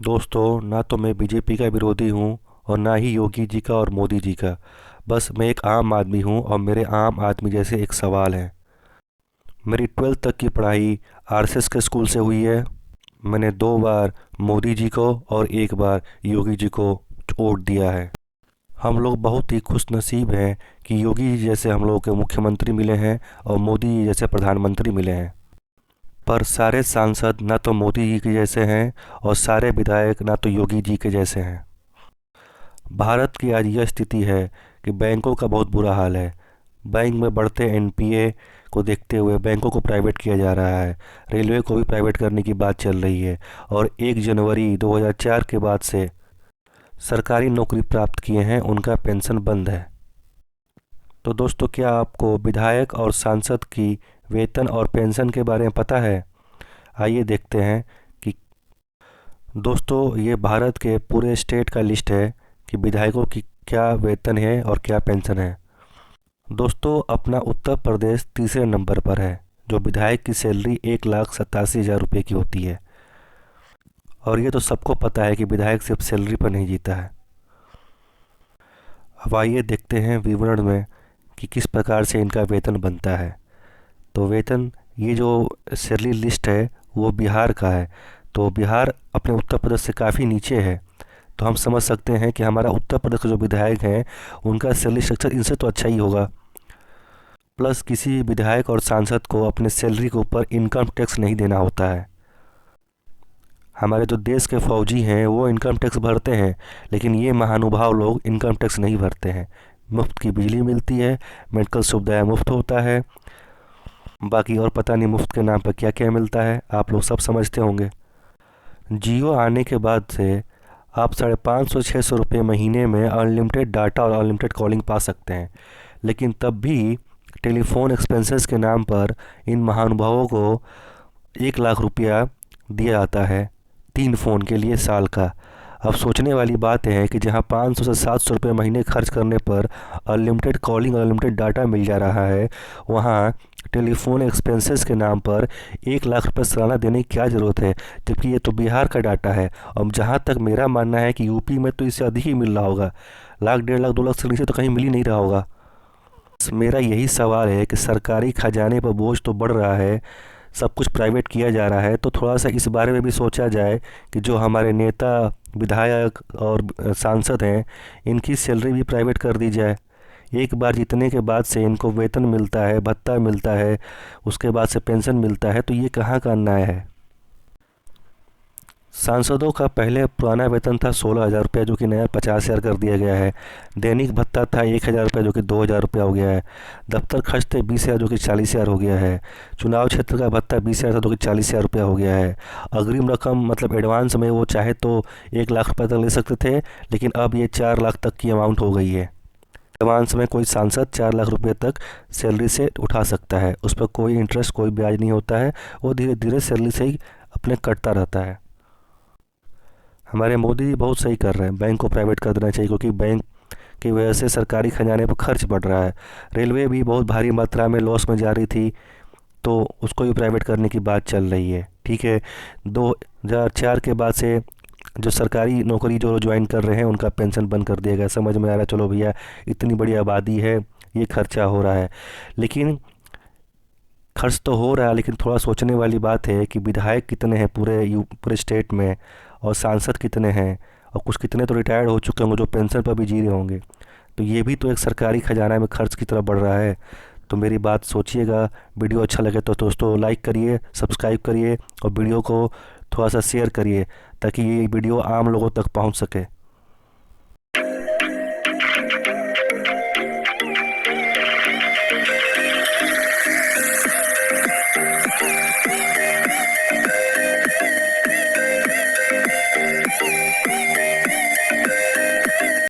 दोस्तों, ना तो मैं बीजेपी का विरोधी हूँ और ना ही योगी जी का और मोदी जी का। बस मैं एक आम आदमी हूँ और मेरे आम आदमी जैसे एक सवाल है। मेरी 12th तक की पढ़ाई आरएसएस के स्कूल से हुई है। मैंने 2 बार मोदी जी को और 1 बार योगी जी को वोट दिया है। हम लोग बहुत ही खुशनसीब हैं कि योगी जी जैसे हम लोगों के मुख्यमंत्री मिले हैं और मोदी जी जैसे प्रधानमंत्री मिले हैं। पर सारे सांसद ना तो मोदी जी के जैसे हैं और सारे विधायक ना तो योगी जी के जैसे हैं। भारत की आज यह स्थिति है कि बैंकों का बहुत बुरा हाल है। बैंक में बढ़ते एनपीए को देखते हुए बैंकों को प्राइवेट किया जा रहा है। रेलवे को भी प्राइवेट करने की बात चल रही है और 1 जनवरी 2004 के बाद से सरकारी नौकरी प्राप्त किए हैं उनका पेंशन बंद है। तो दोस्तों, क्या आपको विधायक और सांसद की वेतन और पेंशन के बारे में पता है? आइए देखते हैं कि दोस्तों, ये भारत के पूरे स्टेट का लिस्ट है कि विधायकों की क्या वेतन है और क्या पेंशन है। दोस्तों, अपना उत्तर प्रदेश तीसरे नंबर पर है, जो विधायक की सैलरी 1,87,000 रुपये की होती है। और ये तो सबको पता है कि विधायक सिर्फ सैलरी पर नहीं जीता है। अब आइए देखते हैं विवरण में कि किस प्रकार से इनका वेतन बनता है। तो वेतन, ये जो सैलरी लिस्ट है वो बिहार का है। तो बिहार अपने उत्तर प्रदेश से काफ़ी नीचे है। तो हम समझ सकते हैं कि हमारा उत्तर प्रदेश के जो विधायक हैं उनका सैलरी स्ट्रक्चर इनसे तो अच्छा ही होगा। प्लस किसी विधायक और सांसद को अपने सैलरी के ऊपर इनकम टैक्स नहीं देना होता है। हमारे जो देश के फौजी हैं वो इनकम टैक्स भरते हैं, लेकिन ये महानुभाव लोग इनकम टैक्स नहीं भरते हैं। मुफ्त की बिजली मिलती है, मेडिकल सुविधाएं मुफ्त होता है, बाकी और पता नहीं मुफ्त के नाम पर क्या क्या मिलता है, आप लोग सब समझते होंगे। जियो आने के बाद से आप 550-600 रुपये महीने में अनलिमिटेड डाटा और अनलिमिटेड कॉलिंग पा सकते हैं। लेकिन तब भी टेलीफोन एक्सपेंसेस के नाम पर इन महानुभावों को 1 लाख रुपया दिया जाता है 3 फ़ोन के लिए साल का। अब सोचने वाली बात है कि जहां 500 से 700 रुपये महीने खर्च करने पर अनलिमिटेड कॉलिंग और अनलिमिटेड डाटा मिल जा रहा है, वहां टेलीफोन एक्सपेंसेस के नाम पर 1 लाख रुपये सालाना देने की क्या ज़रूरत है? जबकि ये तो बिहार का डाटा है। और जहाँ तक मेरा मानना है कि यूपी में तो इससे अधिक ही मिल रहा होगा। लाख, 1.5 लाख, 2 लाख से नीचे तो कहीं मिल ही नहीं रहा होगा। मेरा यही सवाल है कि सरकारी खजाने पर बोझ तो बढ़ रहा है, सब कुछ प्राइवेट किया जा रहा है, तो थोड़ा सा इस बारे में भी सोचा जाए कि जो हमारे नेता, विधायक और सांसद हैं, इनकी सैलरी भी प्राइवेट कर दी जाए। एक बार जीतने के बाद से इनको वेतन मिलता है, भत्ता मिलता है, उसके बाद से पेंशन मिलता है, तो ये कहाँ का अन्याय है? सांसदों का पहले पुराना वेतन था 16,000 रुपये, जो कि नया 50,000 कर दिया गया है। दैनिक भत्ता था 1,000 रुपये, जो कि 2,000 रुपया हो गया है। दफ्तर खर्च थे 20,000, जो कि 40,000 हो गया है। चुनाव क्षेत्र का भत्ता 20,000 था, जो कि 40,000 रुपया हो गया है। अग्रिम रकम मतलब एडवांस में वो चाहे तो 1 लाख रुपये तक ले सकते थे, लेकिन अब ये 4 लाख तक की अमाउंट हो गई है। एडवांस में कोई सांसद 4 लाख रुपये तक सैलरी से उठा सकता है, उस पर कोई इंटरेस्ट, कोई ब्याज नहीं होता है, वो धीरे धीरे सैलरी से ही अपने कटता रहता है। हमारे मोदी जी बहुत सही कर रहे हैं, बैंक को प्राइवेट कर देना चाहिए, क्योंकि बैंक की वजह से सरकारी खजाने पर खर्च बढ़ रहा है। रेलवे भी बहुत भारी मात्रा में लॉस में जा रही थी, तो उसको भी प्राइवेट करने की बात चल रही है। ठीक है, 2004 के बाद से जो सरकारी नौकरी जो ज्वाइन कर रहे हैं उनका पेंशन बंद कर दिया गया। समझ में आ रहा है, चलो भैया इतनी बड़ी आबादी है, ये खर्चा हो रहा है, लेकिन खर्च तो हो रहा है, लेकिन थोड़ा सोचने वाली बात है कि विधायक कितने हैं पूरे स्टेट में, और सांसद कितने हैं, और कुछ कितने तो रिटायर्ड हो चुके होंगे जो पेंशन पर भी जी रहे होंगे। तो ये भी तो एक सरकारी खजाना में खर्च की तरफ बढ़ रहा है। तो मेरी बात सोचिएगा। वीडियो अच्छा लगे तो दोस्तों लाइक करिए, सब्सक्राइब करिए और वीडियो को थोड़ा सा शेयर करिए, ताकि ये वीडियो आम लोगों तक पहुंच सके।